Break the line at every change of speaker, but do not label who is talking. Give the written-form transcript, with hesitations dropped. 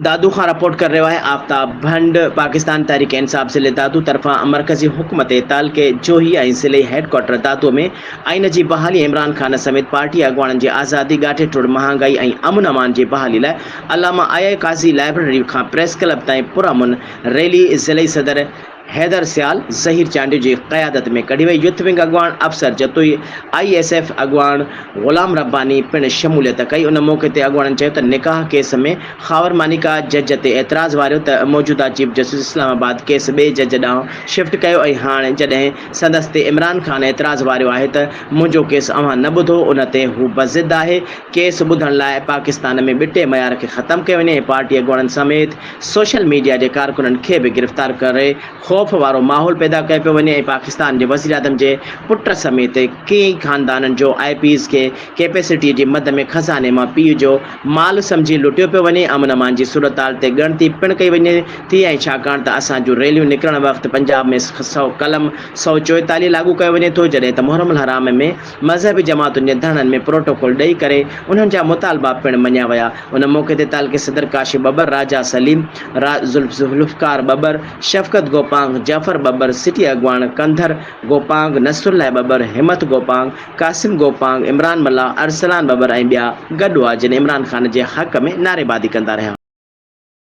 दादू खां रिपोर्ट कर रहे है आफ्ताब भंड। पाकिस्तान तहरीक इंसाफ ज़िले दादू तरफ़ां मरकज़ी हुकूमत ताल के जोही ऐं ज़िले हेडक्वार्टर दादू में आइन जी बहाली इमरान खान समेत पार्टी अगुवाणनि जी आज़ादी गाठे टुड़ महांगाई ऐं अमन अमान जी बहाली लाइ अलामा आया काज़ी लाइब्रेरी खां प्रेस क्लब ताईं पुरअमन रैली ज़िले सदर हैदर सियाल ज़हीर चांडी की क़यादत में कढ़ी वही। यूथ विंग अगवान अफसर जतोई ISF अगवान ग़ुलाम रब्बानी पिण शमूलियत कई। उन मौके ते अगवान चयो त निकाह केस में खावर मानिका जज ते एतराज़ वारियो त मौजूदा चीफ जस्टिस इस्लामाबाद केस बे जज ॾांहुं शिफ्ट कयो ऐं हाणे जॾहिं संदसि ते इमरान खान एतराज़ वारियो आहे त मुंहिंजो केस अव्हां न ॿुधो, उन ते हू बज़िद आहे। केस ॿुधण लाइ पाकिस्तान में ॿिटे मयार खे ख़त्म कयो वञे। पार्टी अगुवाणनि समेत सोशल मीडिया के कारकुननि खे भी गिरफ़्तार करे ख़ौफ़ वारो माहौल पैदा कयो पियो वञे। पाकिस्तान के वज़ीर आज़म के पुट समेत कई खानदाननि जो IPs के कैपेसिटी जी मद में खज़ाने में पीउ जो माल समझी लुटियो पियो वञे। अमन अमान की सूरत हाल ते ॻणती पिण कई वञे थी ऐं छाकाणि त असां जूं रैलियूं निकिरण वक़्तु पंजाब में कलम 144 लागू कयो वञे थो, जॾहिं त मुहर्रम हराम में मज़हबी जमातुनि जे धरननि में प्रोटोकॉल ॾेई करे उन्हनि जा मुतालबा पिण मञिया विया। उन मौके ते ताल के सदर काशिफ बबर, राजा सलीम, ज़ुल्फ़िकार बबर, शफ़क़त गोपांग, जाफ़र बबर, सिटी अगवान कंधर गोपांग, नसरुल्लाह बबर, हिम्मत गोपांग, कासिम गोपांग, इमरान मल्ला, अरसलान बबर ऐं ॿिया गॾु हुआ जिन इमरान खान के हक़ में नारेबाज़ी कंदा रहिया।